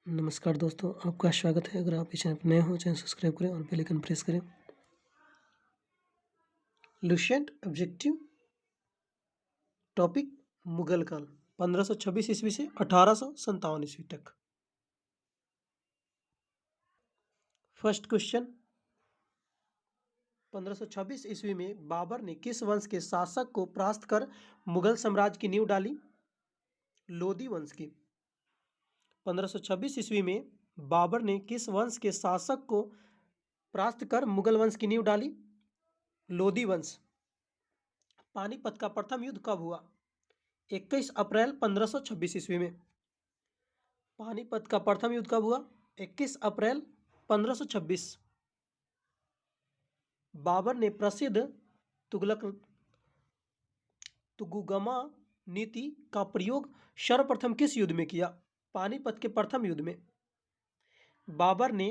नमस्कार दोस्तों, आपका स्वागत है। अगर आप इस चैनल पर नए हो, चैनल सब्सक्राइब करें और बेल आइकन प्रेस करें। लुसेंट ऑब्जेक्टिव टॉपिक मुगल काल 1526 ईस्वी से 1857 ईस्वी तक। फर्स्ट क्वेश्चन, 1526 ईस्वी में बाबर ने किस वंश के शासक को परास्त कर मुगल साम्राज्य की नींव डाली? लोदी वंश की। 1526 ईस्वी में बाबर ने किस वंश के शासक को परास्त कर मुगल वंश की नींव डाली? लोदी वंश। पानीपत का प्रथम युद्ध कब हुआ? 21 अप्रैल 1526 ईस्वी में। पानीपत का प्रथम युद्ध कब हुआ? 21 अप्रैल 1526। बाबर ने प्रसिद्ध तुगलकमा नीति का प्रयोग सर्वप्रथम किस युद्ध में किया? पानीपत के प्रथम युद्ध में। बाबर ने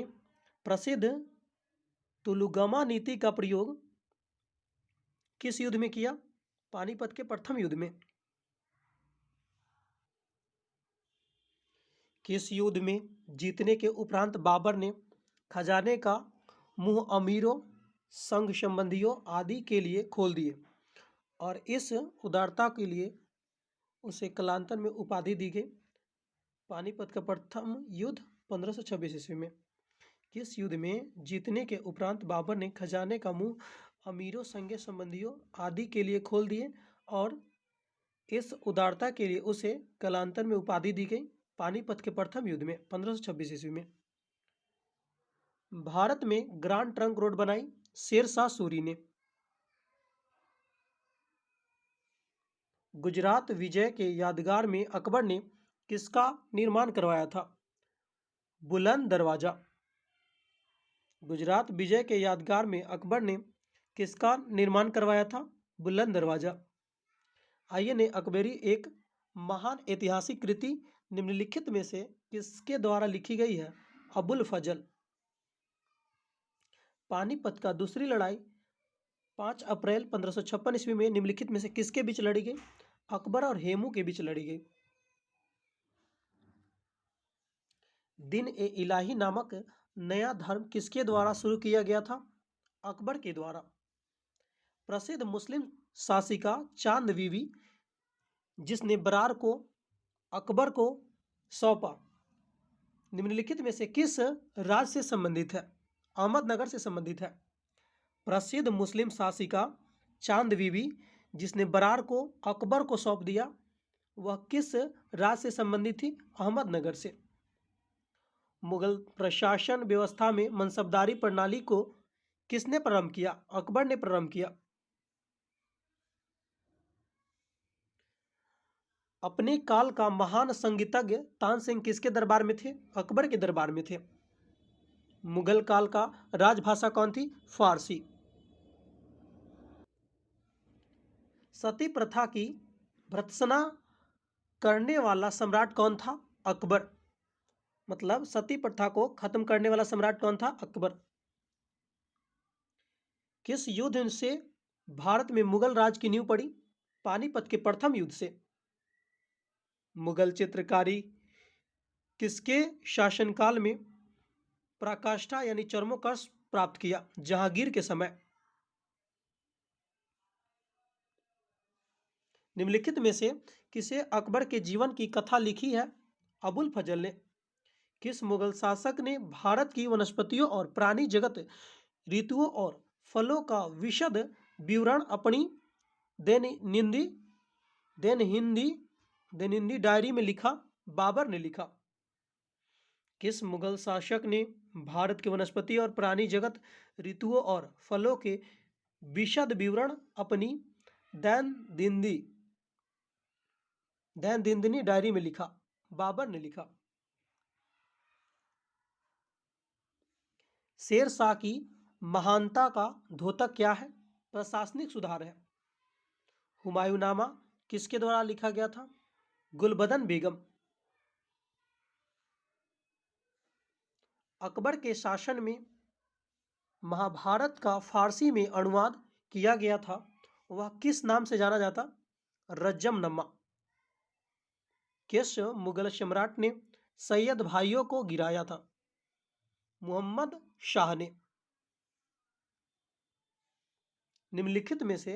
प्रसिद्ध तुगलकमा नीति का प्रयोग किस युद्ध में किया? पानीपत के प्रथम युद्ध में। किस युद्ध में जीतने के उपरांत बाबर ने खजाने का मुंह अमीरों, संघ संबंधियों आदि के लिए खोल दिए और इस उदारता के लिए उसे कालांतर में उपाधि दी गई? पानीपत का प्रथम युद्ध 1526 ईस्वी में। किस युद्ध में जीतने के उपरांत बाबर ने खजाने का मुंह अमीरों, संघ संबंधियों आदि के लिए खोल दिए और इस उदारता के लिए उसे कालांतर में उपाधि दी गई? पानीपत के प्रथम युद्ध में 1526 ईस्वी में। भारत में ग्रांड ट्रंक रोड बनाई शेर शाह सूरी ने। गुजरात विजय के यादगार में अकबर ने किसका निर्माण करवाया था? बुलंद दरवाजा। गुजरात विजय के यादगार में अकबर ने किसका निर्माण करवाया था? बुलंद दरवाजा। आइए ने अकबरी एक महान ऐतिहासिक कृति निम्नलिखित में से किसके द्वारा लिखी गई है? अबुल फजल। पानीपत का दूसरी लड़ाई 5 अप्रैल 1556 ईस्वी में निम्नलिखित में से किसके बीच लड़ी गई? अकबर और हेमू के बीच लड़ी गई। दिन ए इलाही नामक नया धर्म किसके द्वारा शुरू किया गया था? अकबर के द्वारा। प्रसिद्ध मुस्लिम शासिका चांद बीवी जिसने बरार को अकबर को सौंपा, निम्नलिखित में से किस राज्य से संबंधित है? अहमदनगर से संबंधित है। प्रसिद्ध मुस्लिम शासिका चांद बीवी जिसने बरार को अकबर को सौंप दिया, वह किस राज्य से संबंधित थी? अहमदनगर से। मुगल प्रशासन व्यवस्था में मनसबदारी प्रणाली को किसने प्रारंभ किया? अकबर ने प्रारंभ किया। अपने काल का महान संगीतज्ञ तानसेन किसके दरबार में थे? अकबर के दरबार में थे। मुगल काल का राजभाषा कौन थी? फारसी। सती प्रथा की भर्त्सना करने वाला सम्राट कौन था? अकबर। मतलब सती प्रथा को खत्म करने वाला सम्राट कौन था? अकबर। किस युद्ध से भारत में मुगल राज की नींव पड़ी? पानीपत के प्रथम युद्ध से। मुगल चित्रकारी किसके शासनकाल में पराकाष्ठा यानी चरमोत्कर्ष प्राप्त किया? जहांगीर के समय। निम्नलिखित में से किसे अकबर के जीवन की कथा लिखी है? अबुल फजल ने। किस मुगल शासक ने भारत की वनस्पतियों और प्राणी जगत, ऋतुओं और फलों का विशद विवरण अपनी दैनहिंदी डायरी में लिखा? बाबर ने लिखा। किस मुगल शासक ने भारत के वनस्पति और प्राणी जगत, ऋतुओं और फलों के विशद विवरण अपनी दैनंदिनी डायरी में लिखा? बाबर ने लिखा। शेर शाह की महानता का द्योतक क्या है? प्रशासनिक सुधार है। हुमायूंनामा किसके द्वारा लिखा गया था? गुलबदन बेगम। अकबर के शासन में महाभारत का फारसी में अनुवाद किया गया था, वह किस नाम से जाना जाता? रज्जमनम्मा। किस मुगल सम्राट ने सैयद भाइयों को गिराया था? मोहम्मद शाह ने। निम्नलिखित में से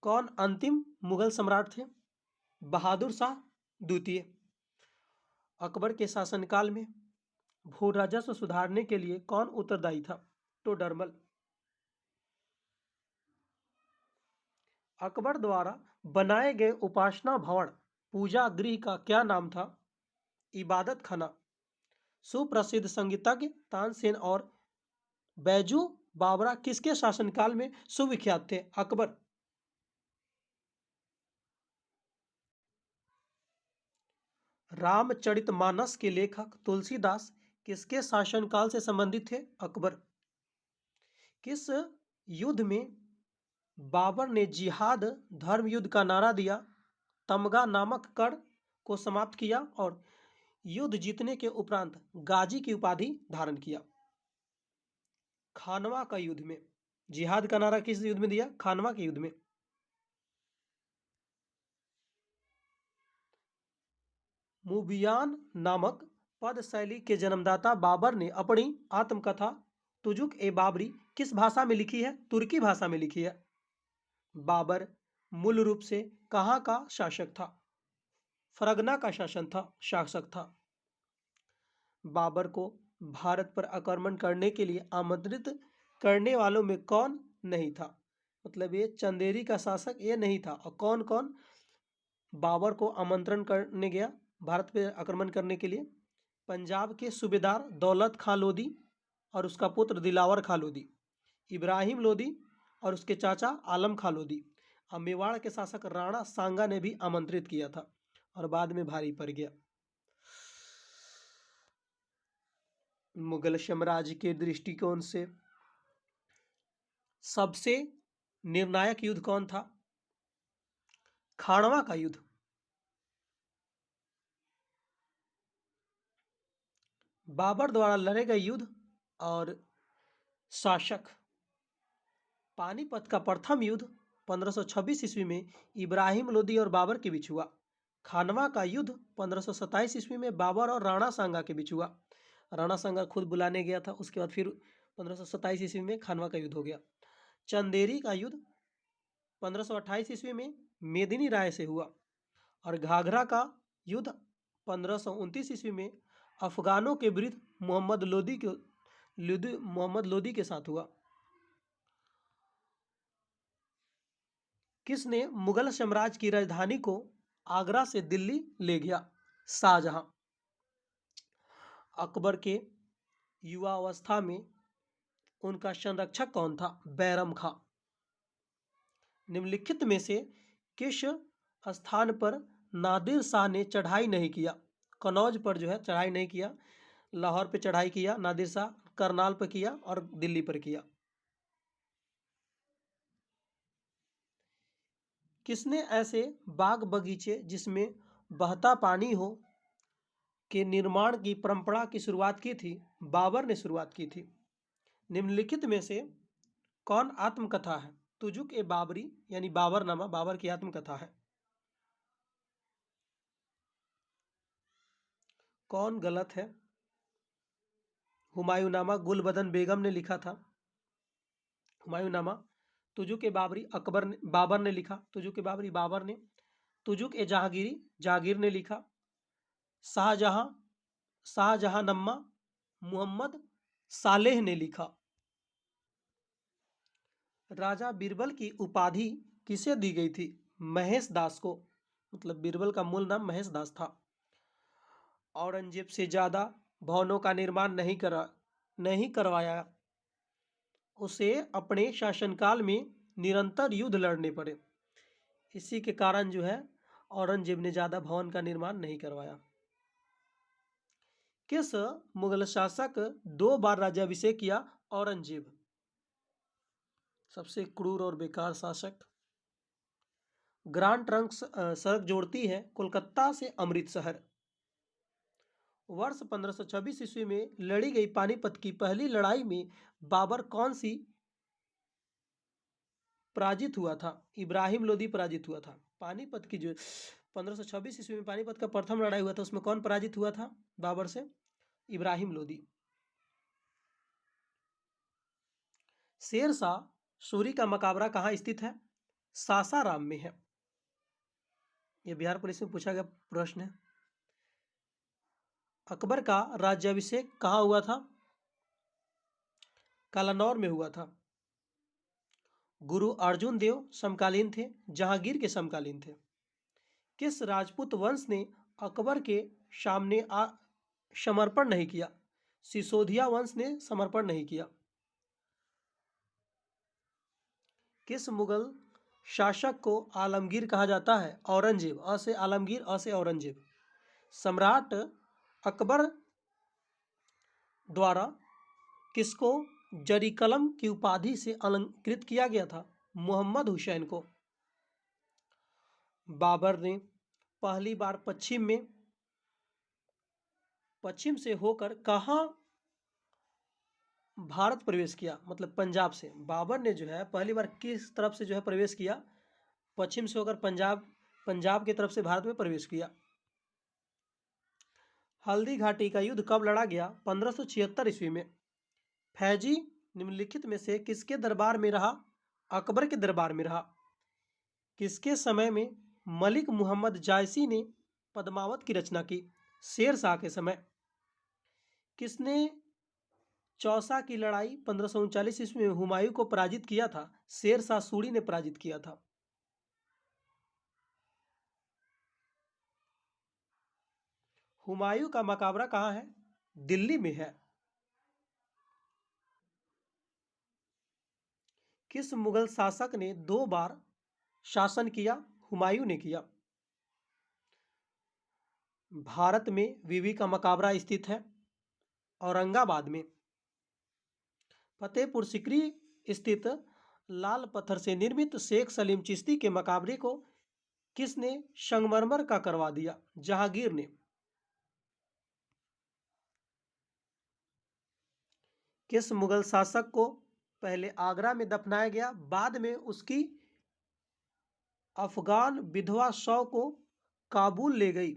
कौन अंतिम मुगल सम्राट थे? बहादुर शाह द्वितीय। अकबर के शासनकाल में भू राजस्व सुधारने के लिए कौन उत्तरदायी था? टोडरमल। अकबर द्वारा बनाए गए उपासना भवन पूजा गृह का क्या नाम था? इबादत खाना। सुप्रसिद्ध संगीतज्ञ तानसेन और बैजू बावरा किसके शासनकाल में सुविख्यात थे? अकबर। रामचरितमानस के लेखक तुलसीदास किसके शासनकाल से संबंधित थे? अकबर। किस युद्ध में बाबर ने जिहाद धर्म युद्ध का नारा दिया, तमगा नामक कर को समाप्त किया और युद्ध जीतने के उपरांत गाजी की उपाधि धारण किया? खानवा का युद्ध में। जिहाद का नारा किस युद्ध में दिया? खानवा के युद्ध में। मुबियान नामक पद शैली के जन्मदाता बाबर ने अपनी आत्मकथा तुजुक ए बाबरी किस भाषा में लिखी है? तुर्की भाषा में लिखी है। बाबर मूल रूप से कहाँ का शासक था? फरगना का शासक था। बाबर को भारत पर आक्रमण करने के लिए आमंत्रित करने वालों में कौन नहीं था? मतलब ये चंदेरी का शासक ये नहीं था। और कौन कौन बाबर को आमंत्रण करने गया भारत पर आक्रमण करने के लिए? पंजाब के सूबेदार दौलत खां लोधी और उसका पुत्र दिलावर खां लोधी, इब्राहिम लोधी और उसके चाचा आलम खां लोधी, और मेवाड़ के शासक राणा सांगा ने भी आमंत्रित किया था और बाद में भारी पड़ गया। मुगल साम्राज्य के दृष्टिकोण से सबसे निर्णायक युद्ध कौन था? खानवा का युद्ध। बाबर द्वारा लड़े गए युद्ध और शासक। पानीपत का प्रथम युद्ध 1526 ईस्वी में इब्राहिम लोदी और बाबर के बीच हुआ। खानवा का युद्ध 1527 ईस्वी में बाबर और राणा सांगा के बीच हुआ। राणा सांगा खुद बुलाने गया था, उसके बाद फिर 1527 ईस्वी में खानवा का युद्ध हो गया। चंदेरी का युद्ध 1528 ईस्वी में मेदिनी राय से हुआ और घाघरा का युद्ध 1529 ईस्वी में अफगानों के विरुद्ध मोहम्मद लोदी के साथ हुआ। किसने मुगल साम्राज्य की राजधानी को आगरा से दिल्ली ले गया? शाहजहां। अकबर के युवावस्था में उनका संरक्षक कौन था? बैरम खां। निम्नलिखित में से किस स्थान पर नादिर शाह ने चढ़ाई नहीं किया? कनौज पर जो है चढ़ाई नहीं किया, लाहौर पे चढ़ाई किया नादिर शाह, करनाल पर किया और दिल्ली पर किया। किसने ऐसे बाग बगीचे जिसमें बहता पानी हो के निर्माण की परंपरा की शुरुआत की थी? बाबर ने शुरुआत की थी। निम्नलिखित में से कौन आत्मकथा है? तुजुक ए बाबरी यानी बाबरनामा बाबर की आत्मकथा है। कौन गलत है? हुमायूंनामा गुलबदन बेगम ने लिखा था। हुमायूंनामा तुजुक ए बाबरी बाबर ने लिखा। तुजुक ए बाबरी बाबर ने। तुजुक ए जहांगीरी जहांगीर ने लिखा। शाहजहानम्मा मोहम्मद सालेह ने लिखा। राजा बीरबल की उपाधि किसे दी गई थी? महेश दास को। मतलब बीरबल का मूल नाम महेश दास था। औरंगजेब से ज्यादा भवनों का निर्माण नहीं करवाया। उसे अपने शासनकाल में निरंतर युद्ध लड़ने पड़े। इसी के कारण जो है औरंगजेब ने ज्यादा भवन का निर्माण नहीं करवाया। किस मुगल शासक 2 बार राज्याभिषेक किया? औरंगजेब। सबसे क्रूर और बेकार शासक। ग्रांड ट्रंक सड़क जोड़ती है कोलकाता से अमृतसर। वर्ष 1526 ईस्वी में लड़ी गई पानीपत की पहली लड़ाई में बाबर कौन सी पराजित हुआ था? इब्राहिम लोदी पराजित हुआ था। पानीपत की जो 1526 ईस्वी में पानीपत का प्रथम लड़ाई हुआ था, उसमें कौन पराजित हुआ था बाबर से? इब्राहिम लोदी। शेरशाह सूरी का मकबरा कहाँ स्थित है? सासाराम में है। यह बिहार पुलिस में पूछा गया प्रश्न है। अकबर का राज्याभिषेक कहाँ हुआ था? कालानौर में हुआ था। गुरु अर्जुन देव समकालीन थे, जहांगीर के समकालीन थे। किस राजपूत वंश ने अकबर के सामने समर्पण नहीं किया? सिसोदिया वंश ने समर्पण नहीं किया। किस मुगल शासक को आलमगीर कहा जाता है? औरंगजेब। अ से आलमगीर, अ से औरंगजेब। सम्राट अकबर द्वारा किसको जरी कलम की उपाधि से अलंकृत किया गया था? मोहम्मद हुसैन को। बाबर ने पहली बार पश्चिम से होकर कहाँ भारत प्रवेश किया? मतलब पंजाब से। बाबर ने जो है पहली बार किस तरफ से जो है प्रवेश किया? पश्चिम से होकर पंजाब की तरफ से भारत में प्रवेश किया। हल्दी घाटी का युद्ध कब लड़ा गया? 1576 ईस्वी में। फैजी निम्नलिखित में से किसके दरबार में रहा? अकबर के दरबार में रहा। किसके समय में मलिक मुहम्मद जायसी ने पद्मावत की रचना की? शेरशाह के समय। किसने चौसा की लड़ाई 1539 ईस्वी में हुमायूं को पराजित किया था? शेरशाह सूरी ने पराजित किया था। हुमायूं का मकबरा कहाँ है? दिल्ली में है। किस मुगल शासक ने 2 बार शासन किया? हुमायूं ने किया। भारत में बीबी का मकबरा स्थित है औरंगाबाद में। फतेहपुर सिकरी स्थित लाल पत्थर से निर्मित शेख सलीम चिश्ती के मकबरे को किसने संगमरमर का करवा दिया? जहांगीर ने। किस मुगल शासक को पहले आगरा में दफनाया गया, बाद में उसकी अफगान विधवा शव को काबुल ले गई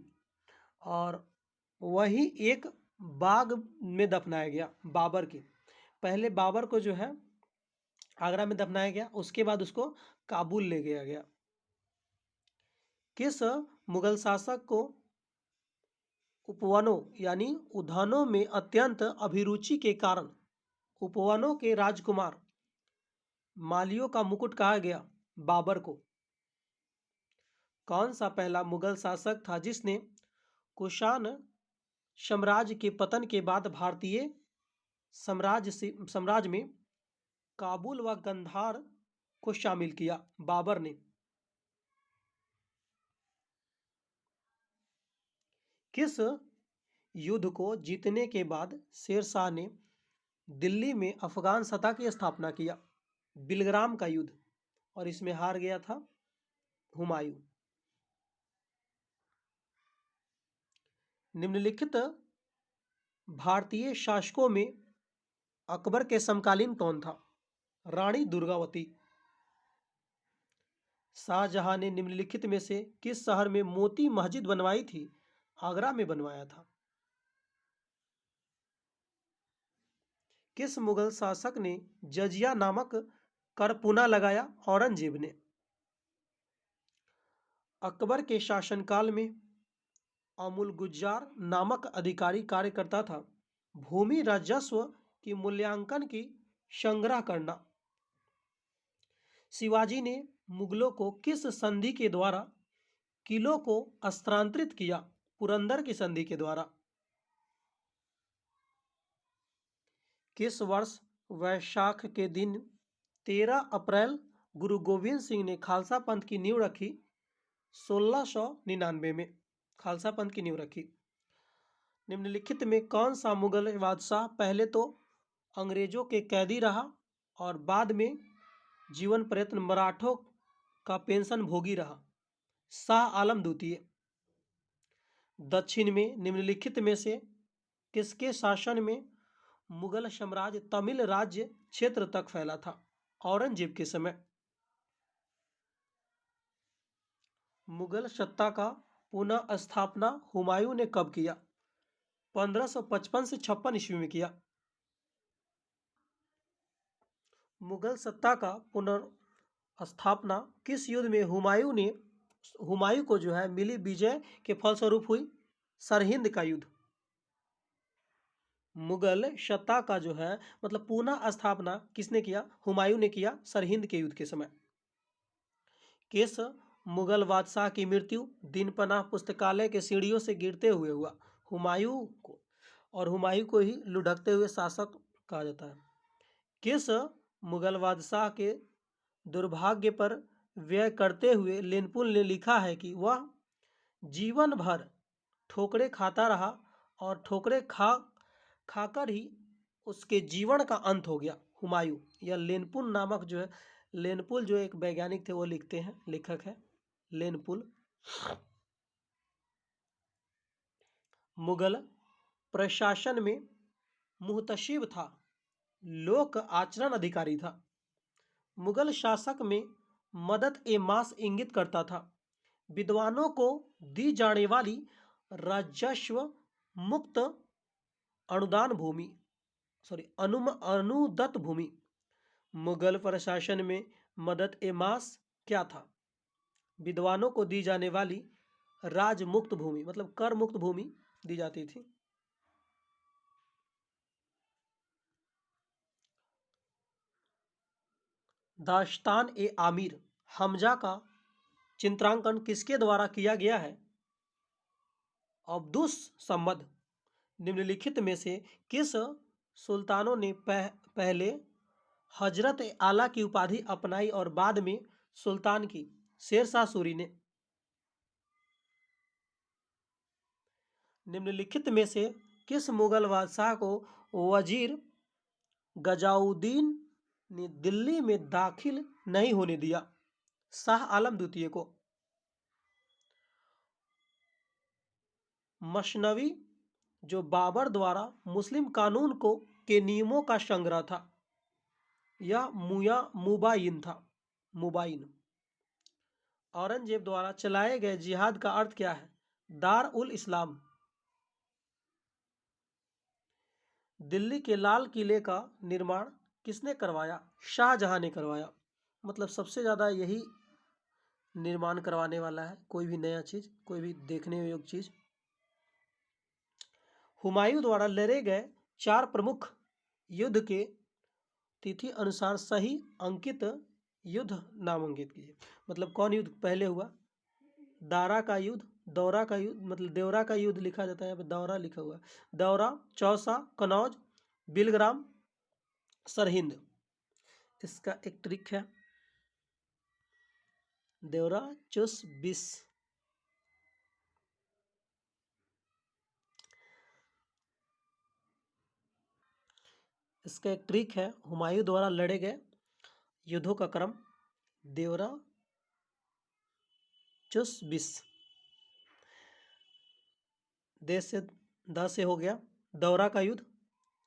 और वही एक बाग में दफनाया गया? बाबर की। पहले बाबर को जो है आगरा में दफनाया गया, उसके बाद उसको काबुल ले गया गया। किस मुगल शासक को उपवनों यानी उद्यानों में अत्यंत अभिरुचि के कारण उपवनों के राजकुमार मालियों का मुकुट कहा गया? बाबर को। कौन सा पहला मुगल शासक था जिसने कुषाण साम्राज्य के पतन के बाद भारतीय साम्राज्य में काबुल व गंधार को शामिल किया? बाबर ने। किस युद्ध को जीतने के बाद शेरशाह ने दिल्ली में अफगान सत्ता की स्थापना किया? बिलग्राम का युद्ध। और इसमें हार गया था हुमायूं। निम्नलिखित भारतीय शासकों में अकबर के समकालीन कौन था? रानी दुर्गावती। शाहजहां ने निम्नलिखित में से किस शहर में मोती मस्जिद बनवाई थी? आगरा में बनवाया था। किस मुगल शासक ने जजिया नामक कर पुनः लगाया? औरंगजेब ने। अकबर के शासनकाल में अमूल गुज्जार नामक अधिकारी कार्य करता था भूमि राजस्व की मूल्यांकन की संग्रह करना। शिवाजी ने मुगलों को किस संधि के द्वारा किलों को स्थानांतरित किया? पुरंदर की संधि के द्वारा। किस वर्ष वैशाख के दिन 13 अप्रैल गुरु गोविंद सिंह ने खालसा पंथ की नींव रखी? 1699 में खालसा पंथ की नींव रखी। निम्नलिखित में कौन सा मुगल बादशाह पहले तो अंग्रेजों के कैदी रहा और बाद में जीवन पर्यंत मराठों का पेंशन भोगी रहा? शाह आलम द्वितीय। दक्षिण में निम्नलिखित में से किसके शासन में मुगल साम्राज्य तमिल राज्य क्षेत्र तक फैला था? औरंगजेब के समय। मुगल सत्ता का पुनः स्थापना हुमायूं ने कब किया? 1555 से 56 ईस्वी में किया। मुगल सत्ता का पुनर्स्थापना किस युद्ध में हुमायूं को जो है मिली विजय के फलस्वरूप हुई? सरहिंद का युद्ध। मुगल सत्ता का जो है मतलब पुनः स्थापना किसने किया? हुमायूं ने किया सरहिंद के युद्ध के समय। किस मुगल बादशाह की मृत्यु दीनपनाह पुस्तकालय के सीढ़ियों से गिरते हुए हुआ? हुमायूं को, और हुमायूं को ही लुढ़कते हुए शासक कहा जाता है। किस मुगल बादशाह के दुर्भाग्य पर व्यय करते हुए लेनपुल ने लिखा है कि वह जीवन भर ठोकरें खाता रहा और ठोकरें खाकर ही उसके जीवन का अंत हो गया? हुमायूं। या लेनपुल नामक जो है, लेनपुल जो एक वैज्ञानिक थे वो लिखते हैं, लेखक है लेनपुल। मुगल प्रशासन में मुहतशिब था, लोक आचरण अधिकारी था। मुगल शासक में मदद ए मास इंगित करता था। विद्वानों को दी जाने वाली राजस्व मुक्त अनुदान भूमि अनुदत्त भूमि। मुगल प्रशासन में मदद ए मास क्या था? विद्वानों को दी जाने वाली राज मुक्त भूमि मतलब कर मुक्त भूमि दी जाती थी। दास्तान ए आमिर हमजा का चित्रांकन किसके द्वारा किया गया है? अब्दुस सम्मद। निम्नलिखित में से किस सुल्तानों ने पहले हजरत आला की उपाधि अपनाई और बाद में सुल्तान की? शेरशाह सूरी ने। निम्नलिखित में से किस मुगल बादशाह को वजीर गजाउद्दीन ने दिल्ली में दाखिल नहीं होने दिया? शाह आलम द्वितीय को। मसनवी जो बाबर द्वारा मुस्लिम कानून के नियमों का संग्रह था, यह मुबाइन था। मुबाइन। औरंगजेब द्वारा चलाए गए जिहाद का अर्थ क्या है? दार उल इस्लाम। दिल्ली के लाल किले का निर्माण किसने करवाया? शाहजहां ने करवाया। मतलब सबसे ज़्यादा यही निर्माण करवाने वाला है, कोई भी नया चीज़, कोई भी देखने योग्य चीज़। हुमायूं द्वारा लड़े गए 4 प्रमुख युद्ध के तिथि अनुसार सही अंकित युद्ध नामांकित कीजिए। मतलब कौन युद्ध पहले हुआ? दारा का युद्ध, दौरा का युद्ध, मतलब देवरा का युद्ध लिखा जाता है, यहाँ पे दौरा लिखा हुआ है। दौरा, चौसा, कनौज, बिलग्राम, सरहिंद। इसका एक ट्रिक है, देवरा चुस बिस। इसका एक ट्रिक है, हुमायूं द्वारा लड़े गए युद्धों का क्रम, देवरा चुस बिस। दे से द से हो गया दौरा का युद्ध,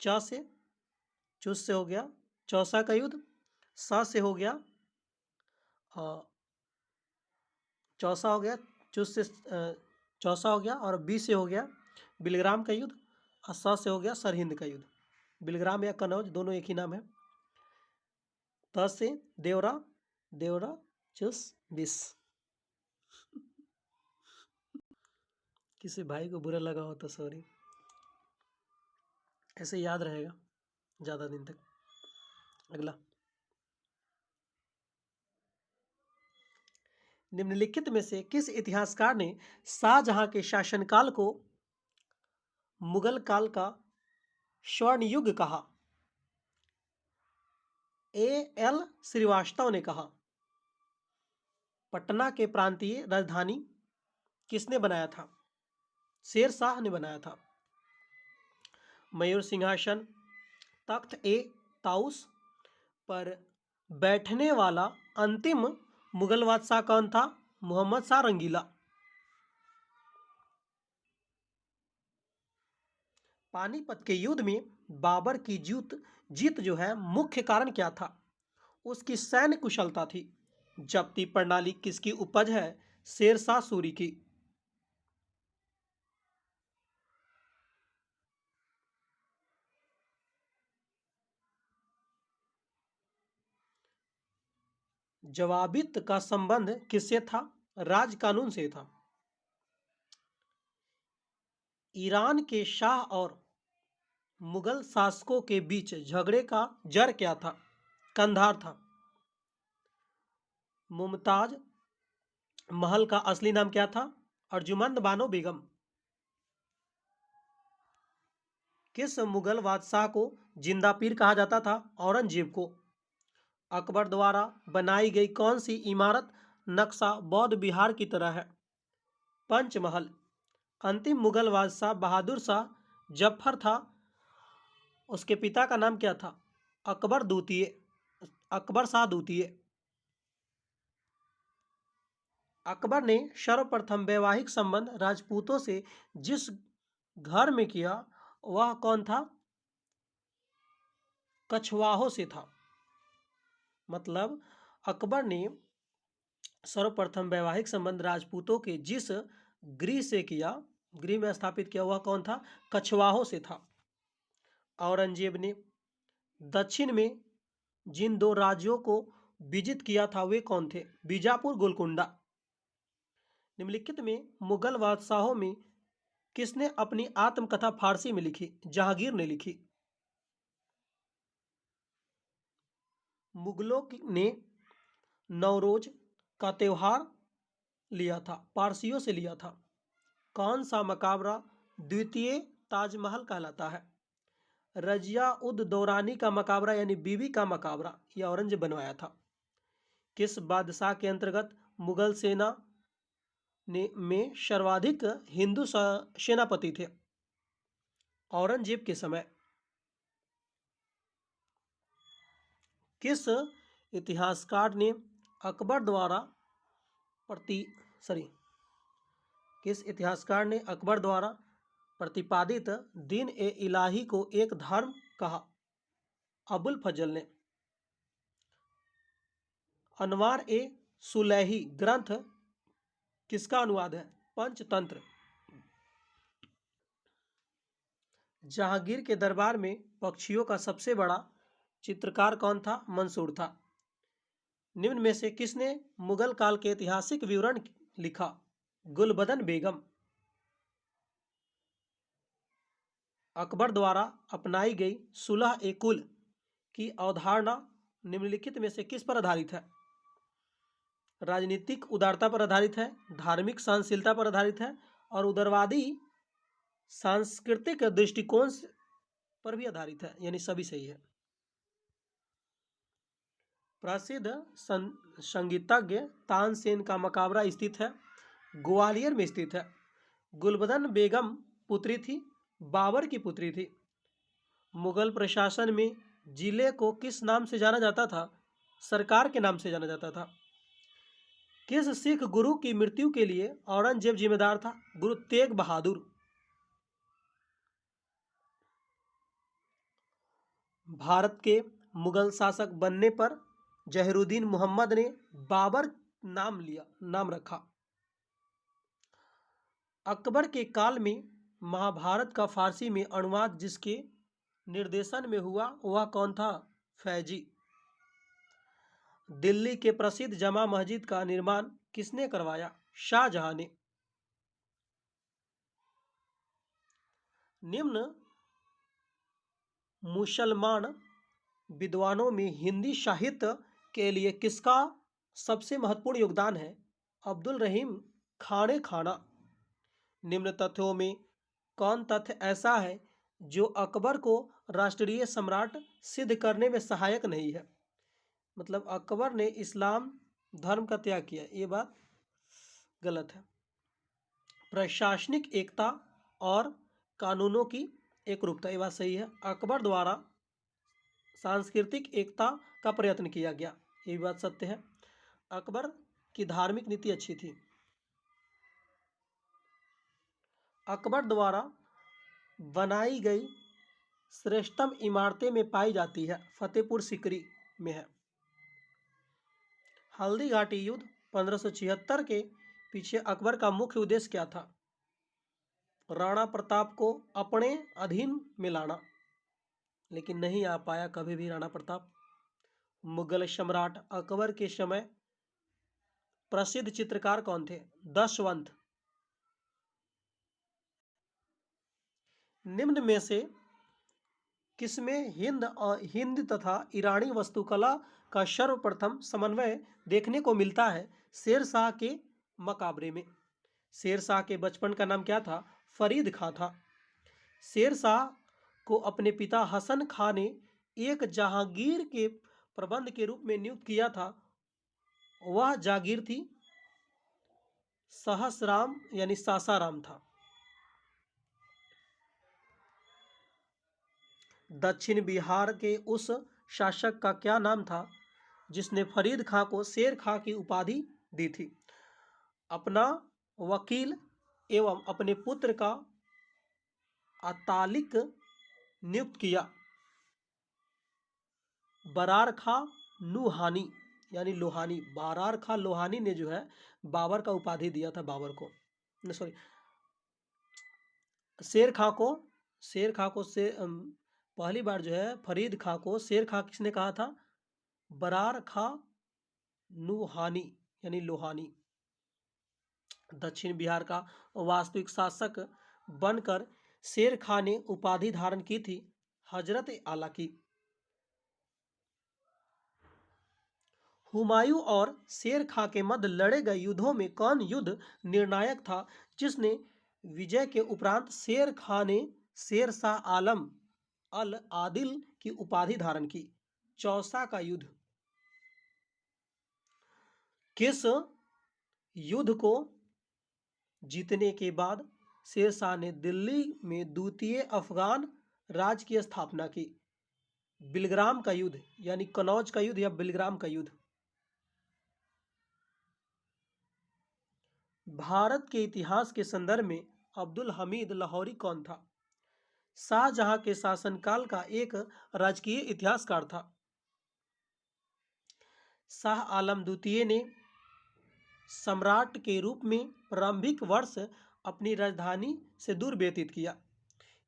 च से चुस से हो गया चौसा का युद्ध, सा से हो गया चौसा हो गया, चुस से चौसा हो गया, और बी से हो गया बिलग्राम का युद्ध, और सा से हो गया सरहिंद का युद्ध। बिलग्राम या कनौज दोनों एक ही नाम है। त से देवरा, देवरा चुस बिस। किसी भाई को बुरा लगा हो तो सॉरी, ऐसे याद रहेगा ज़्यादा दिन तक। अगला, निम्नलिखित में से किस इतिहासकार ने शाहजहां के शासनकाल को मुगल काल का स्वर्ण युग कहा? A.L. श्रीवास्तव ने कहा। पटना के प्रांतीय राजधानी किसने बनाया था? शेरशाह ने बनाया था। मयूर सिंहासन तख्त ए ताउस पर बैठने वाला अंतिम मुगल बादशाह कौन था? मोहम्मद शाह रंगीला। पानीपत के युद्ध में बाबर की जीत जो है मुख्य कारण क्या था? उसकी सैन्य कुशलता थी। जब्ती प्रणाली किसकी उपज है? शेरशाह सूरी की। जवाबित का संबंध किससे था? राज कानून से था। ईरान के शाह और मुगल शासकों के बीच झगड़े का जड़ क्या था? कंधार था। मुमताज महल का असली नाम क्या था? अर्जुमंद बानो बेगम। किस मुगल बादशाह को जिंदा पीर कहा जाता था? औरंगजेब को। अकबर द्वारा बनाई गई कौन सी इमारत नक्शा बौद्ध विहार की तरह है? पंचमहल। अंतिम मुगल बादशाह बहादुर शाह जफर था, उसके पिता का नाम क्या था? अकबर द्वितीय, अकबर शाह द्वितीय। अकबर ने सर्वप्रथम वैवाहिक संबंध राजपूतों से जिस घर में किया वह कौन था? कछवाहों से था। मतलब अकबर ने सर्वप्रथम वैवाहिक संबंध राजपूतों के जिस गृह से किया, गृह में स्थापित किया, वह कौन था? कछवाहों से था। औरंगजेब ने दक्षिण में जिन दो राज्यों को विजित किया था वे कौन थे? बीजापुर, गोलकुंडा। निम्नलिखित में मुगल बादशाहों में किसने अपनी आत्मकथा फारसी में लिखी? जहांगीर ने लिखी। मुगलों ने नवरोज का त्योहार लिया था, पारसियों से लिया था। कौन सा मकबरा द्वितीय ताजमहल कहलाता है? रजिया उद दौरानी का मकबरा यानी बीबी का मकबरा, यह औरंगजेब बनवाया था। किस बादशाह के अंतर्गत मुगल सेना में सर्वाधिक हिंदू सेनापति थे? औरंगजेब के समय। किस इतिहासकार ने अकबर द्वारा किस इतिहासकार ने अकबर द्वारा प्रतिपादित दीन ए इलाही को एक धर्म कहा? अबुल फजल ने। अनवार ए सुलैही ग्रंथ किसका अनुवाद है? पंचतंत्र। जहांगीर के दरबार में पक्षियों का सबसे बड़ा चित्रकार कौन था? मंसूर था। निम्न में से किसने मुगल काल के ऐतिहासिक विवरण लिखा? गुलबदन बेगम। अकबर द्वारा अपनाई गई सुलह ए कुल की अवधारणा निम्नलिखित में से किस पर आधारित है? राजनीतिक उदारता पर आधारित है, धार्मिक सहनशीलता पर आधारित है और उदारवादी सांस्कृतिक दृष्टिकोण पर भी आधारित है, यानी सभी सही है। प्रसिद्ध संगीतज्ञ तानसेन का मकबरा स्थित है? ग्वालियर में स्थित है। गुलबदन बेगम पुत्री थी, बाबर की पुत्री थी। मुगल प्रशासन में जिले को किस नाम से जाना जाता था? सरकार के नाम से जाना जाता था। किस सिख गुरु की मृत्यु के लिए औरंगजेब जिम्मेदार था? गुरु तेग बहादुर। भारत के मुगल शासक बनने पर जहीरुद्दीन मोहम्मद ने बाबर नाम रखा। अकबर के काल में महाभारत का फारसी में अनुवाद जिसके निर्देशन में हुआ वह कौन था? फैजी। दिल्ली के प्रसिद्ध जमा मस्जिद का निर्माण किसने करवाया? शाहजहां ने। निम्न मुसलमान विद्वानों में हिंदी साहित्य के लिए किसका सबसे महत्वपूर्ण योगदान है? अब्दुल रहीम खाने खाना। निम्न तथ्यों में कौन तथ्य ऐसा है जो अकबर को राष्ट्रीय सम्राट सिद्ध करने में सहायक नहीं है? मतलब अकबर ने इस्लाम धर्म का त्याग किया, ये बात गलत है। प्रशासनिक एकता और कानूनों की एकरूपता, ये बात सही है। अकबर द्वारा सांस्कृतिक एकता का प्रयत्न किया गया, ये बात सत्य है। अकबर की धार्मिक नीति अच्छी थी। अकबर द्वारा बनाई गई श्रेष्ठतम इमारतें में पाई जाती है? फतेहपुर सीकरी में है। हल्दी घाटी युद्ध 1576 के पीछे अकबर का मुख्य उद्देश्य क्या था? राणा प्रताप को अपने अधीन में लाना, लेकिन नहीं आ पाया कभी भी राणा प्रताप। मुगल सम्राट अकबर के समय प्रसिद्ध चित्रकार कौन थे? दशवंत। निम्न में से किसमें हिंद तथा ईरानी वास्तुकला का सर्वप्रथम समन्वय देखने को मिलता है? शेरशाह के मकबरे में। शेरशाह के बचपन का नाम क्या था? फरीद खां था। शेरशाह को अपने पिता हसन खां ने एक जहांगीर के प्रबंध के रूप में नियुक्त किया था। वह जागीर थी सहसराम यानी सासाराम था। दक्षिण बिहार के उस शासक का क्या नाम था जिसने फरीद खां को शेर खां की उपाधि दी थी? अपना वकील एवं अपने पुत्र का अतालिक नियुक्त किया। बरार खां नुहानी यानी लोहानी, बरार खां लोहानी ने जो है बाबर का उपाधि दिया था बाबर को, सॉरी शेर खां को पहली बार जो है फरीद खां को शेर खां किसने कहा था? बरार खां नुहानी यानी लोहानी। दक्षिण बिहार का वास्तविक शासक बनकर शेर खां ने उपाधि धारण की थी हजरत आला की। हुमायूं और शेर खां के मध्य लड़े गए युद्धों में कौन युद्ध निर्णायक था जिसने विजय के उपरांत शेर खां ने शेर शाह आलम अल आदिल की उपाधि धारण की? चौसा का युद्ध। किस युद्ध को जीतने के बाद शेर शाह ने दिल्ली में द्वितीय अफगान राज्य की स्थापना की? बिलग्राम का युद्ध यानी कनौज का युद्ध या बिलग्राम का युद्ध। भारत के इतिहास के संदर्भ में अब्दुल हमीद लाहौरी कौन था? शाहजहां के शासनकाल का एक राजकीय इतिहासकार था। शाह आलम द्वितीय ने सम्राट के रूप में प्रारंभिक वर्ष अपनी राजधानी से दूर व्यतीत किया।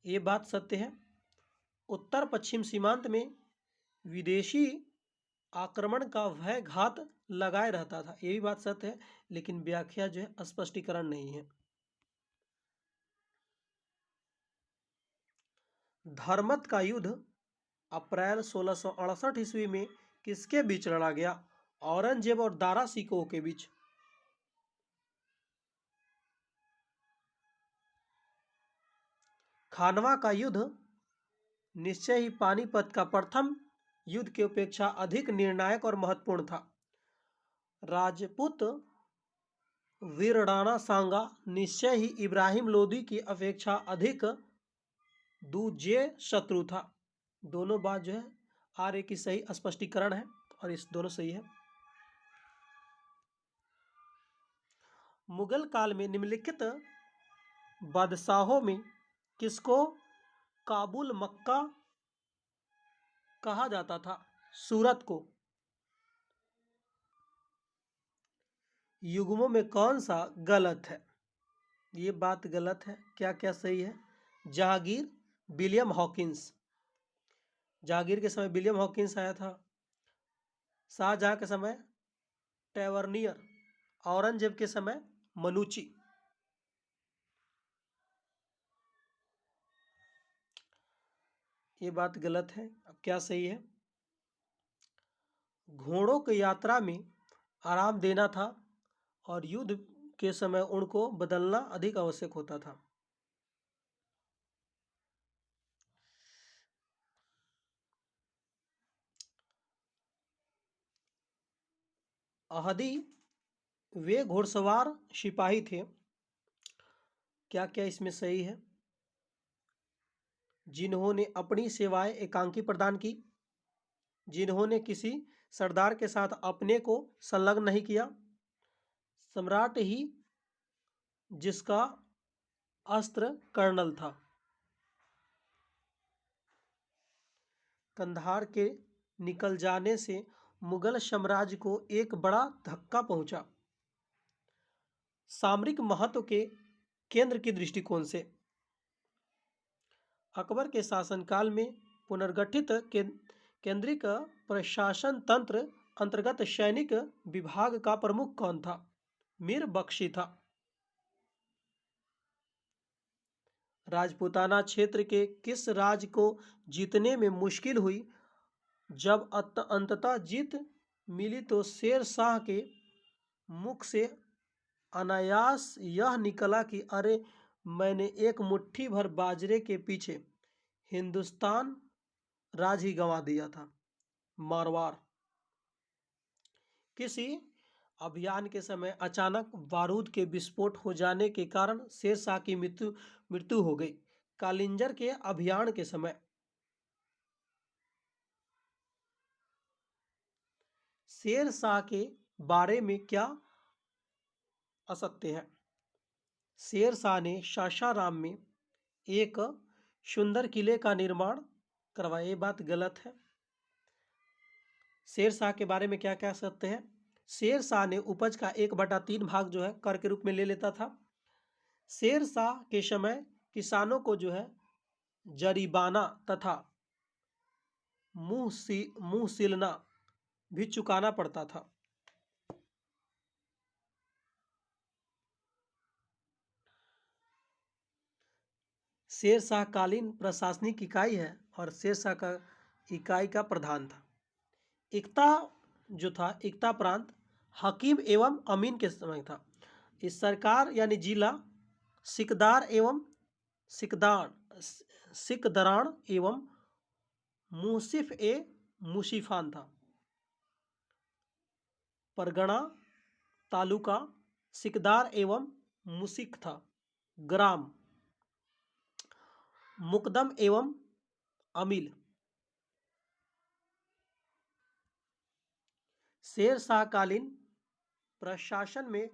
ये बात सत्य है। उत्तर पश्चिम सीमांत में विदेशी आक्रमण का भय घात लगाए रहता था। ये भी बात सत्य है, लेकिन व्याख्या जो है स्पष्टीकरण नहीं है। धर्मत का युद्ध अप्रैल 1668 ईस्वी में किसके बीच लड़ा गया? औरंगजेब और दारा सिकोह के बीच। खानवा का युद्ध निश्चय ही पानीपत का प्रथम युद्ध की अपेक्षा अधिक निर्णायक और महत्वपूर्ण था। राजपूत वीरराणा सांगा निश्चय ही इब्राहिम लोदी की अपेक्षा अधिक दूजे शत्रु था। दोनों बात जो है आर्य की सही स्पष्टीकरण है और इस दोनों सही है। मुगल काल में निम्नलिखित बादशाहों में किसको काबुल मक्का कहा जाता था? सूरत को। युग्मों में कौन सा गलत है? ये बात गलत है। क्या क्या सही है? जहांगीर विलियम हॉकिंस, जहांगीर के समय विलियम हॉकिंस आया था। शाहजहां के समय टैवर्नियर, औरंगजेब के समय मनुची। ये बात गलत है। अब क्या सही है? घोड़ों की यात्रा में आराम देना था और युद्ध के समय उनको बदलना अधिक आवश्यक होता था। अहदी वे घुड़सवार सिपाही थे। क्या क्या इसमें सही है? जिन्होंने अपनी सेवाएं एकांकी प्रदान की, जिन्होंने किसी सरदार के साथ अपने को संलग्न नहीं किया, सम्राट ही जिसका अस्त्र कर्नल था। कंधार के निकल जाने से मुगल साम्राज्य को एक बड़ा धक्का पहुंचा। सामरिक महत्व के केंद्र की दृष्टिकोण से अकबर के शासनकाल में पुनर्गठित केंद्रिक प्रशासन तंत्र अंतर्गत सैनिक विभाग का प्रमुख कौन था? मीर बख्शी था। राजपूताना क्षेत्र के किस राज को जीतने में मुश्किल हुई? जब अंततः जीत मिली तो शेर शाह के मुख से अनायास यह निकला कि अरे, मैंने एक मुट्ठी भर बाजरे के पीछे हिंदुस्तान राज ही गंवा दिया था। मारवाड़। किसी अभियान के समय अचानक बारूद के विस्फोट हो जाने के कारण शेर शाह की मृत्यु मृत्यु हो गई। कालिंजर के अभियान के समय शेर शाह के बारे में क्या असत्य है? शेर शाह ने सासाराम में एक सुंदर किले का निर्माण करवाया। ये बात गलत है। शेर शाह के बारे में क्या क्या सत्य है? शेर शाह ने उपज का 1/3 भाग जो है कर के रूप में ले लेता था। शेर शाह के समय किसानों को जो है जरीबाना तथा मुंह सिलना भी चुकाना पड़ता था। शेर शाह कालीन प्रशासनिक इकाई है और शेर शाह का इकाई का प्रधान था। इकता जो था, इकता प्रांत हकीम एवं अमीन के समय था। इस सरकार यानी जिला सिकदार एवं सिकदरान एवं मुसिफ ए मुशीफान था। परगना तालुका सिकदार एवं मुसिक था। ग्राम मुकदम एवं अमील। शेर शाह कालीन प्रशासन में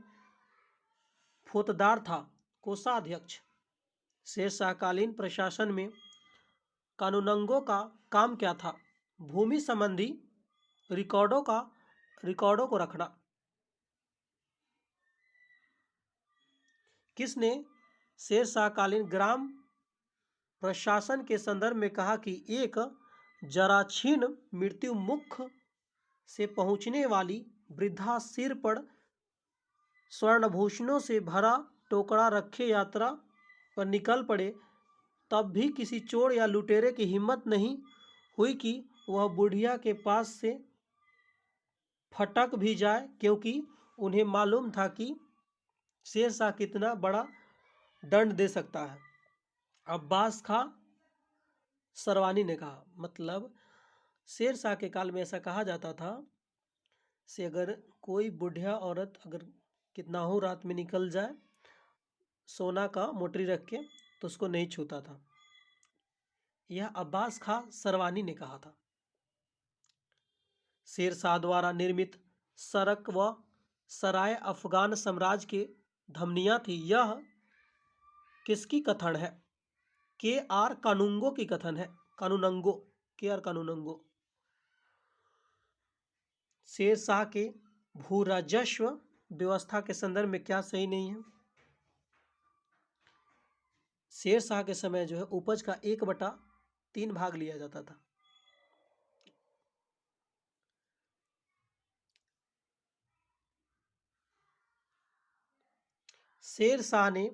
फौजदार था। कोषाध्यक्ष। शेर शाह कालीन प्रशासन में कानूनगों का काम क्या था? भूमि संबंधी रिकॉर्डों को रखना। किसने शेर शाह कालीन ग्राम प्रशासन के संदर्भ में कहा कि एक जराछीन मृत्यु मुख से पहुंचने वाली वृद्धा सिर पर स्वर्णभूषणों से भरा टोकरा रखे यात्रा पर निकल पड़े, तब भी किसी चोर या लुटेरे की हिम्मत नहीं हुई कि वह बुढ़िया के पास से फटक भी जाए, क्योंकि उन्हें मालूम था कि शेर शाह कितना बड़ा दंड दे सकता है। अब्बास खां सरवानी ने कहा, मतलब शेर शाह के काल में ऐसा कहा जाता था से अगर कोई बुढ़िया औरत अगर कितना हो रात में निकल जाए सोना का मोटरी रख के तो उसको नहीं छूता था। यह अब्बास खां सरवानी ने कहा था। शेर शाह द्वारा निर्मित सड़क व सराय अफगान साम्राज्य के धमनियाँ थी। यह किसकी कथन है? के आर कानूंगो की कथन है। कानूनंगो, के आर कानूनंगो। शेर शाह के भू राजस्व व्यवस्था के संदर्भ में क्या सही नहीं है? शेर शाह के समय जो है उपज का 1/3 भाग लिया जाता था। शेर शाह ने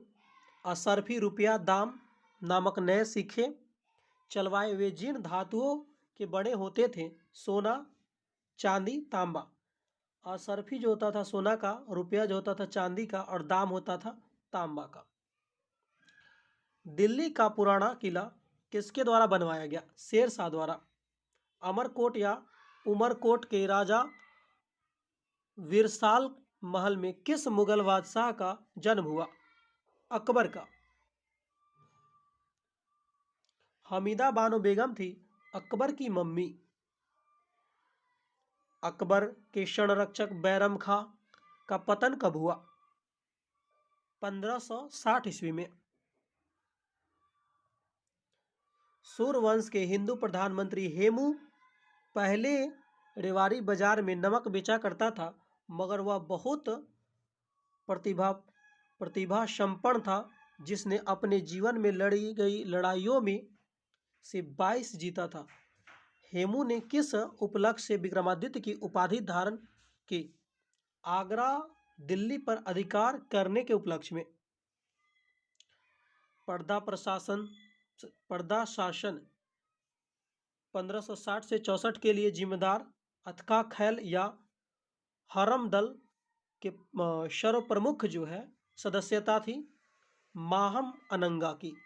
असरफी रुपया दाम नामक नए सिक्के चलवाए। वे जिन धातुओं के बने होते थे, सोना, चांदी, तांबा। असरफी जो होता था सोना का, रुपया जो होता था चांदी का और दाम होता था तांबा का। दिल्ली का पुराना किला किसके द्वारा बनवाया गया? शेर शाह द्वारा। अमरकोट या उमरकोट के राजा विरसाल महल में किस मुगल बादशाह का जन्म हुआ? अकबर का। हमीदा बानो बेगम थी अकबर की मम्मी। अकबर के संरक्षक बैरम खां का पतन कब हुआ? 1560 ईस्वी में। सूर्यवंश के हिंदू प्रधानमंत्री हेमू पहले रेवाड़ी बाजार में नमक बेचा करता था, मगर वह बहुत प्रतिभा संपन्न था, जिसने अपने जीवन में लड़ी गई लड़ाइयों में से 22 जीता था। हेमू ने किस उपलक्ष्य से विक्रमादित्य की उपाधि धारण की? आगरा दिल्ली पर अधिकार करने के उपलक्ष्य में पर्दा शासन 1560 से 64 के लिए जिम्मेदार अतका खैल या हरम दल के सर्व प्रमुख जो है सदस्यता थी माहम अनंगा की।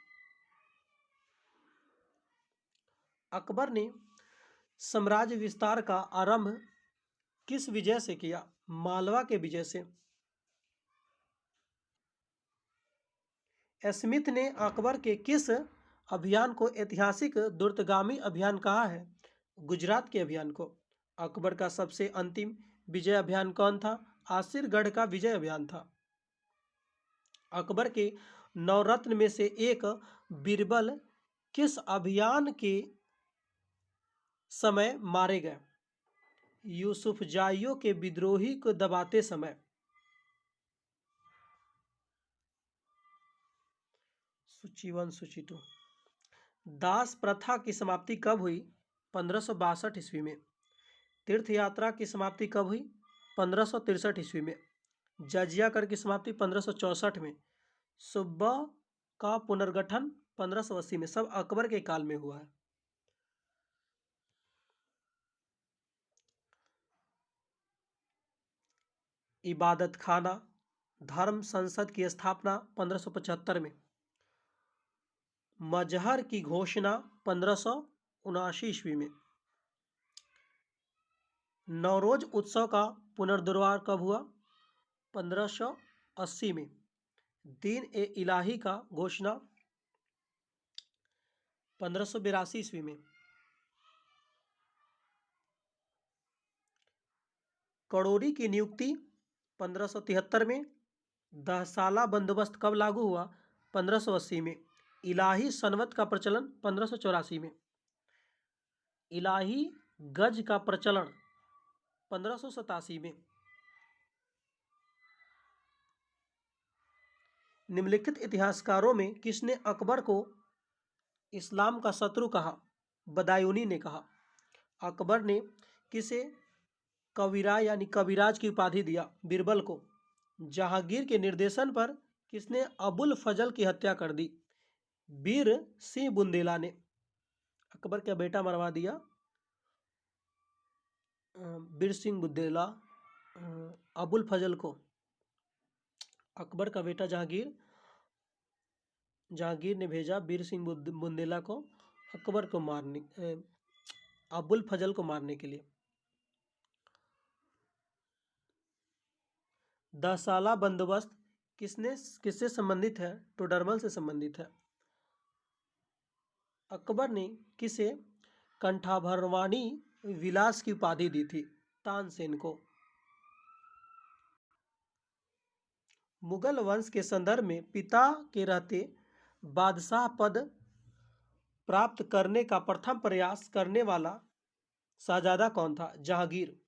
अकबर ने साम्राज्य विस्तार का आरंभ किस विजय से किया? मालवा के विजय से। स्मिथ ने अकबर के किस अभियान को ऐतिहासिक द्रुतगामी अभियान कहा है? गुजरात के अभियान को। अकबर का सबसे अंतिम विजय अभियान कौन था? आसिरगढ़ का विजय अभियान था। अकबर के नवरत्न में से एक बीरबल किस अभियान के समय मारे गए? यूसुफजाइयों के विद्रोही को दबाते समय। सूची 1 सूची 2। दास प्रथा की समाप्ति कब हुई? 1562 ईस्वी में। तीर्थ यात्रा की समाप्ति कब हुई? 1563 ईस्वी में। जजिया कर की समाप्ति 1564 में। सूबा का पुनर्गठन 1580 में। सब अकबर के काल में हुआ है। इबादत खाना धर्म संसद की स्थापना 1575 में। मजहर की घोषणा 1579 ईस्वी में। नवरोज उत्सव का पुनर्द्वार कब हुआ? 1580 में। दीन ए इलाही का घोषणा 1582 ईस्वी में। कड़ोरी की नियुक्ति 1573 में। 10 साला बंदोबस्त कब लागू हुआ? 1580 में। इलाही सनवत का प्रचलन 1584 में। इलाही गज का प्रचलन 1587 में। निम्नलिखित इतिहासकारों में किसने अकबर को इस्लाम का शत्रु कहा? बदायूनी ने कहा। अकबर ने किसे कविरा यानी कविराज की उपाधि दिया? बीरबल को। जहांगीर के निर्देशन पर किसने अबुल फजल की हत्या कर दी? बीर सिंह बुंदेला ने। अकबर का बेटा मरवा दिया बीर सिंह बुंदेला अबुल फजल को। अकबर का बेटा जहांगीर ने भेजा बीर सिंह बुंदेला को अकबर को मारने अबुल फजल को मारने के लिए। 10 साला बंदोबस्त किससे संबंधित है? टोडरमल से संबंधित है। अकबर ने किसे कंठाभरवाणी विलास की उपाधि दी थी? तानसेन को। मुगल वंश के संदर्भ में पिता के रहते बादशाह पद प्राप्त करने का प्रथम प्रयास करने वाला शहजादा कौन था? जहांगीर।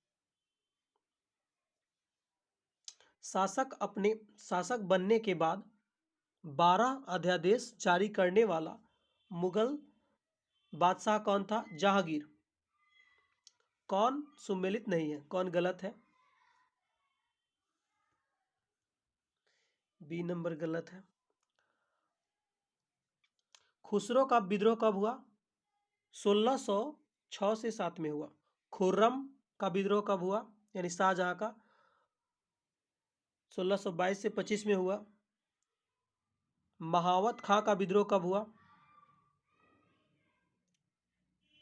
शासक बनने के बाद 12 अध्यादेश जारी करने वाला मुगल बादशाह कौन था? जहांगीर। कौन सुमेलित नहीं है? कौन गलत है? बी नंबर गलत है। खुसरो का विद्रोह कब हुआ? 1606 से 7 में हुआ। खुर्रम का विद्रोह कब हुआ? यानी शाहजहां का 1622 से 25 में हुआ। महावत खां का विद्रोह कब हुआ?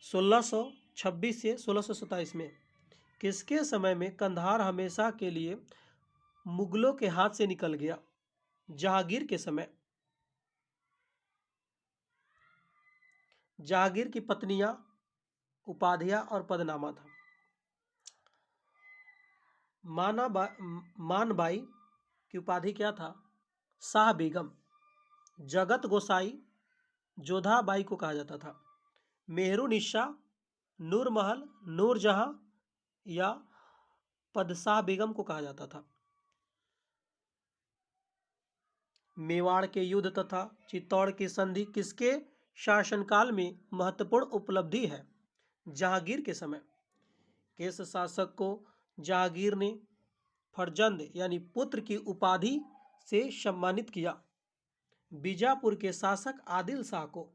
1626 से 1627 में। किसके समय में कंधार हमेशा के लिए मुगलों के हाथ से निकल गया? जहांगीर के समय। जहांगीर की पत्नियां उपाध्याय और पदनामा था। मानबाई की उपाधि क्या था? शाह बेगम। जगत गोसाई जोधाबाई को कहा जाता था। मेहरुनिशा, नूरमहल, नूरजहां या पदशाह बेगम को कहा जाता था। मेवाड़ के युद्ध तथा चित्तौड़ की संधि किसके शासनकाल में महत्वपूर्ण उपलब्धि है? जहांगीर के समय। किस शासक को जहांगीर ने फरजंद यानी पुत्र की उपाधि से सम्मानित किया। बीजापुर के शासक आदिल शाह को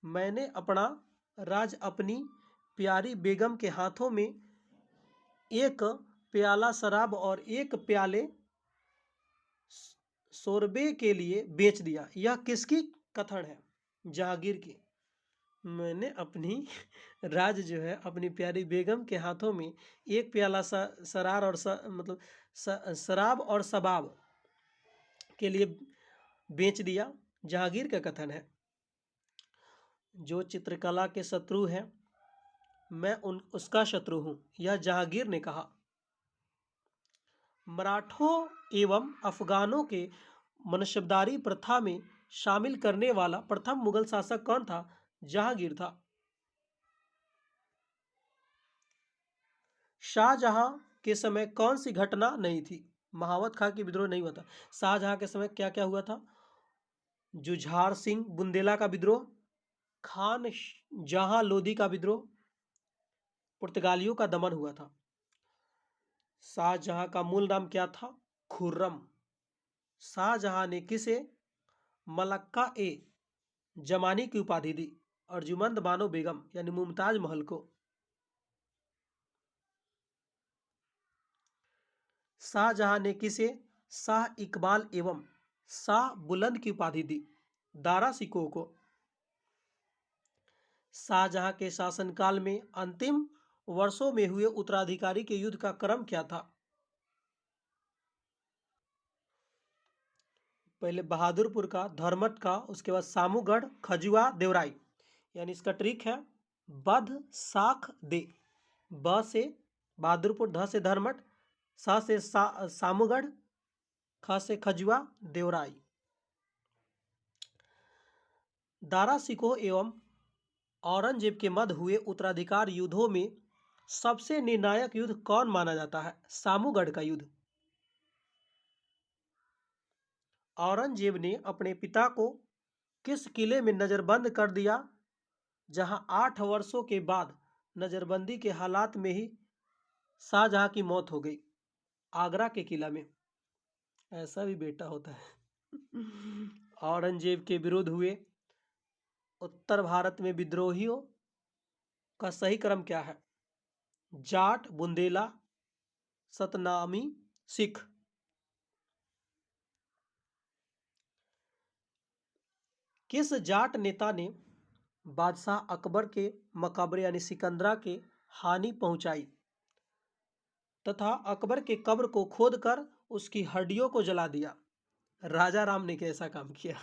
मैंने अपना राज अपनी प्यारी बेगम के हाथों में एक प्याला शराब और एक प्याले शोरबे के लिए बेच दिया। यह किसकी कथन है? जहांगीर की। मैंने अपनी राज जो है अपनी प्यारी बेगम के हाथों में एक प्याला शरार और मतलब शराब और शबाब के लिए बेच दिया। जहांगीर का कथन है। जो चित्रकला के शत्रु हैं मैं उसका शत्रु हूं, यह जहांगीर ने कहा। मराठों एवं अफगानों के मनसबदारी प्रथा में शामिल करने वाला प्रथम मुगल शासक कौन था? जहांगीर था। शाहजहां के समय कौन सी घटना नहीं थी? महावत खां की विद्रोह नहीं हुआ था। शाहजहां के समय क्या क्या हुआ था? जुझार सिंह बुंदेला का विद्रोह, खान जहां लोदी का विद्रोह, पुर्तगालियों का दमन हुआ था। शाहजहां का मूल नाम क्या था? खुर्रम। शाहजहां ने किसे मलक्का ए जमानी की उपाधि दी? अर्जुमंद बानो बेगम यानी मुमताज महल को। शाहजहां ने किसे शाह इकबाल एवं शाह बुलंद की उपाधि दी? दारा सिकोह को। शाहजहां के शासनकाल में अंतिम वर्षों में हुए उत्तराधिकारी के युद्ध का क्रम क्या था? पहले बहादुरपुर का, धर्मट का, उसके बाद सामूगढ़, खजुआ, देवराई। यानी इसका ट्रिक है बध साख दे। ब से बहादुरपुर, ध से धर्मट, सा से सामूगढ़, ख से खजुआ, देवराई। दारा सिकोह एवं औरंगजेब के मध्य हुए उत्तराधिकार युद्धों में सबसे निर्णायक युद्ध कौन माना जाता है? सामूगढ़ का युद्ध। औरंगजेब ने अपने पिता को किस किले में नजरबंद कर दिया जहां 8 वर्षों के बाद नजरबंदी के हालात में ही शाहजहां की मौत हो गई? आगरा के किला में। ऐसा भी बेटा होता है। औरंगजेब के विरुद्ध हुए उत्तर भारत में विद्रोहियों का सही क्रम क्या है? जाट, बुंदेला, सतनामी, सिख। किस जाट नेता ने बादशाह अकबर के मकबरे यानी सिकंदरा के हानि पहुंचाई तथा अकबर के कब्र को खोदकर उसकी हड्डियों को जला दिया? राजा राम ने कैसा काम किया?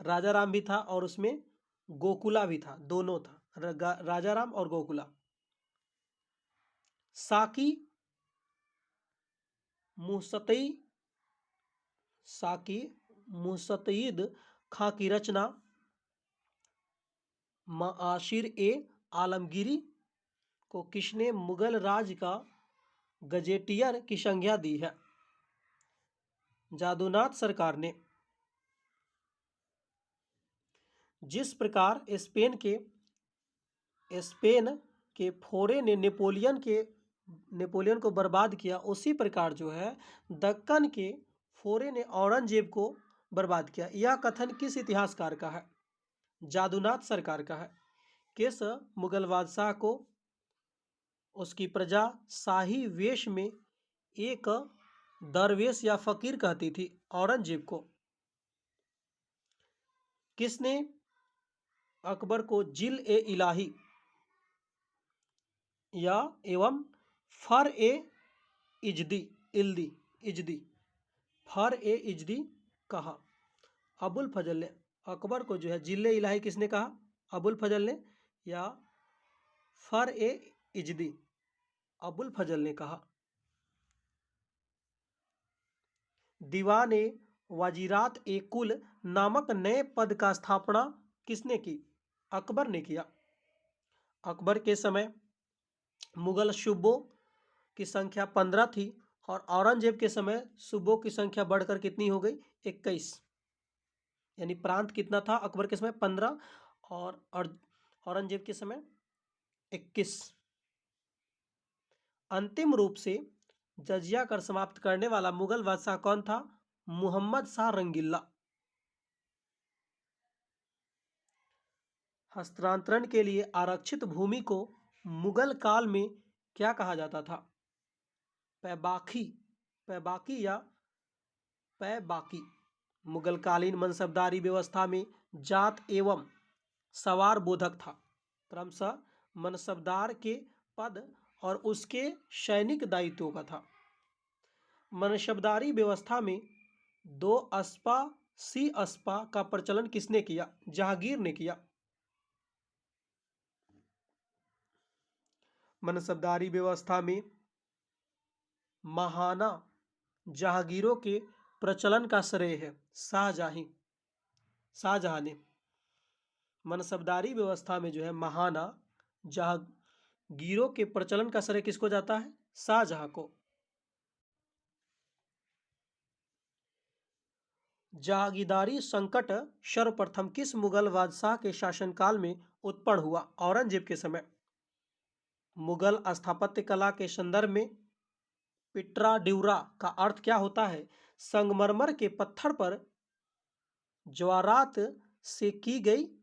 राजा राम भी था और उसमें गोकुला भी था, दोनों था, राजा राम और गोकुला। साकी मुस्तई साकी मुस्तईद खां की रचना माशिर ए आलमगीरी को किसने मुगल राज का गजेटियर की संज्ञा दी है? जादूनाथ सरकार ने। जिस प्रकार स्पेन के फोरे ने नेपोलियन को बर्बाद किया, उसी प्रकार जो है दक्कन के फोरे ने औरंगजेब को बर्बाद किया। यह कथन किस इतिहासकार का है? जादूनाथ सरकार का है। किस मुगल बादशाह को उसकी प्रजा शाही वेश में एक दरवेश या फकीर कहती थी? औरंगजेब को। किसने अकबर को जिल ए इलाही या एवं फर ए इजदी फर ए इजदी कहा? अबुल फजल ने। अकबर को जो है जिले इलाही किसने कहा? अबुल फजल ने। या फर ए इजदी अबुल फजल ने कहा? दीवान ए वजीरात ए कुल नामक नए पद का स्थापना किसने की? अकबर ने किया। अकबर के समय मुगल सूबों की संख्या 15 थी और औरंगजेब के समय सूबों की संख्या बढ़कर कितनी हो गई? 21। यानी प्रांत कितना था अकबर के समय? 15 और औरंगजेब के समय 21। अंतिम रूप से जजिया कर समाप्त करने वाला मुगल बादशाह कौन था? मुहम्मद शाह रंगीला। हस्तांतरण के लिए आरक्षित भूमि को मुगल काल में क्या कहा जाता था? पैबाकी, पैबाकी या पैबाकी। मुगलकालीन मनसबदारी व्यवस्था में जात एवं सवार बोधक था। क्रमशः मनसबदार के पद और उसके सैनिक दायित्वों का था। मनसबदारी व्यवस्था में दो अस्पा सी अस्पा का प्रचलन किसने किया? जहांगीर ने किया। मनसबदारी व्यवस्था में महाना जहांगीरों के प्रचलन का श्रेय है शाहजहां ने। मनसबदारी व्यवस्था में जो है महाना जहांगीरों के प्रचलन का श्रेय किसको जाता है? शाहजहां को। जहांगीरदारी संकट सर्वप्रथम किस मुगल बादशाह के शासनकाल में उत्पन्न हुआ? औरंगजेब के समय। मुगल स्थापत्य कला के संदर्भ में पिट्रा ड्यूरा का अर्थ क्या होता है? संगमरमर के पत्थर पर ज्वारात से की गई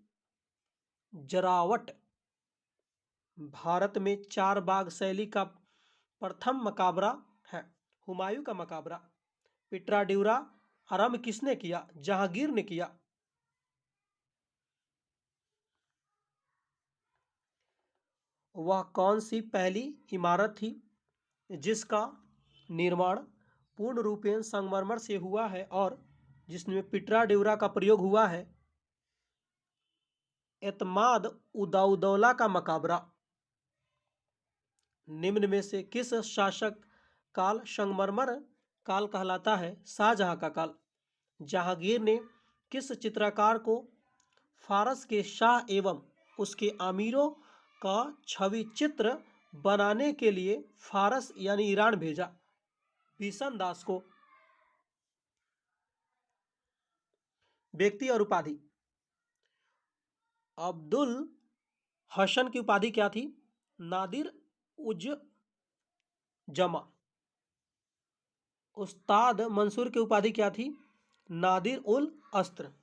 जरावट। भारत में चार बाग शैली का प्रथम मकबरा है हुमायूं का मकबरा। पिट्रा ड्यूरा आरंभ किसने किया? जहांगीर ने किया। वह कौन सी पहली इमारत थी जिसका निर्माण पूर्ण रूपेण संगमरमर से हुआ है और जिसमें पिट्रा ड्यूरा का प्रयोग हुआ है? एतमाद उदौला का मकबरा। निम्न में से किस शासक काल संगमरमर काल कहलाता है? शाहजहां का काल। जहांगीर ने किस चित्रकार को फारस के शाह एवं उसके अमीरों का छवि चित्र बनाने के लिए फारस यानी ईरान भेजा? बिशन दास को। व्यक्ति और उपाधि। अब्दुल हसन की उपाधि क्या थी? नादिर उज जमा। उस्ताद मंसूर की उपाधि क्या थी? नादिर उल अस्त्र।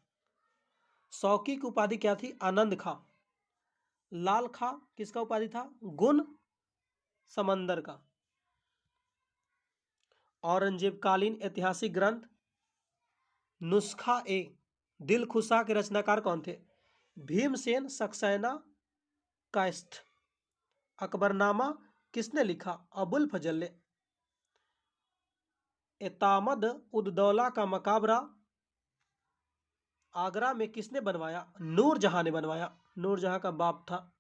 शौकी की उपाधि क्या थी? आनंद खां। लाल खां किसका उपाधि था? गुण समंदर का। औरंगजेब कालीन ऐतिहासिक ग्रंथ नुस्खा ए दिलखुशा के रचनाकार कौन थे? भीमसेन सक्सेना कायस्थ। अकबरनामा किसने लिखा? अबुल फजल ने। एतामद उद-दौला का मकबरा आगरा में किसने बनवाया? नूरजहां ने बनवाया। नूरजहां का बाप था।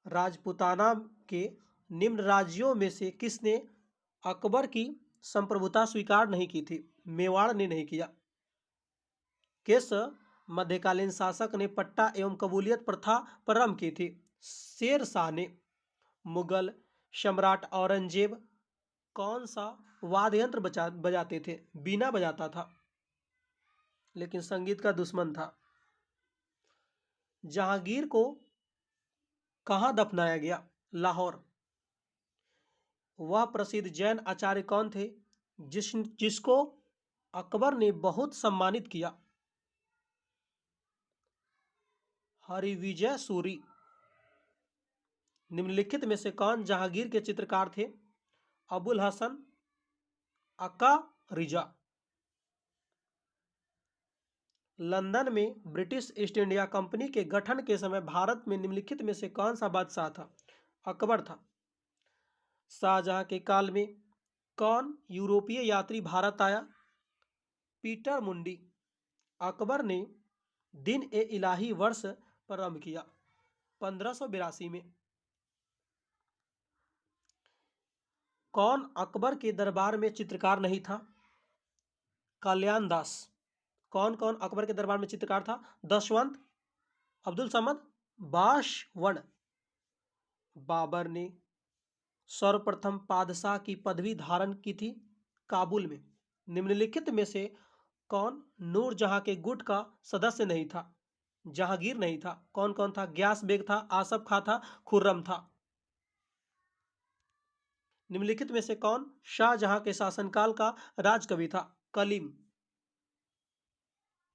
राजपूताना के निम्न राज्यों में से किसने अकबर की संप्रभुता स्वीकार नहीं की थी? मेवाड़ ने नहीं किया। किस मध्यकालीन शासक ने पट्टा एवं कबूलियत प्रथा प्रारंभ की थी? शेर शाह ने। मुगल सम्राट औरंगजेब कौन सा वाद्य यंत्र बजाते थे? बीना बजाता था, लेकिन संगीत का दुश्मन था। जहांगीर को कहां दफनाया गया? लाहौर। वह प्रसिद्ध जैन आचार्य कौन थे जिसको अकबर ने बहुत सम्मानित किया? हरिविजय सूरी। निम्नलिखित में से कौन जहांगीर के चित्रकार थे? अबुल हसन अक्का रिजा। लंदन में ब्रिटिश ईस्ट इंडिया कंपनी के गठन के समय भारत में निम्नलिखित में से कौन सा बादशाह था? अकबर था। शाहजहां के काल में कौन यूरोपीय यात्री भारत आया? पीटर मुंडी। अकबर ने दिन ए इलाही वर्ष प्रारंभ किया 1582 में। कौन अकबर के दरबार में चित्रकार नहीं था? कल्याण दास। कौन कौन अकबर के दरबार में चित्रकार था? दशवंत, अब्दुल समद, बाशवन। बाबर ने सर्वप्रथम पादशाह की पदवी धारण की थी काबुल में। निम्नलिखित में से कौन नूरजहां के गुट का सदस्य नहीं था? जहांगीर नहीं था। कौन कौन था? ग्यास बेग था, आसफ खां था, खुर्रम था। निम्नलिखित में से कौन शाहजहां के शासनकाल का राजकवि था? कलीम।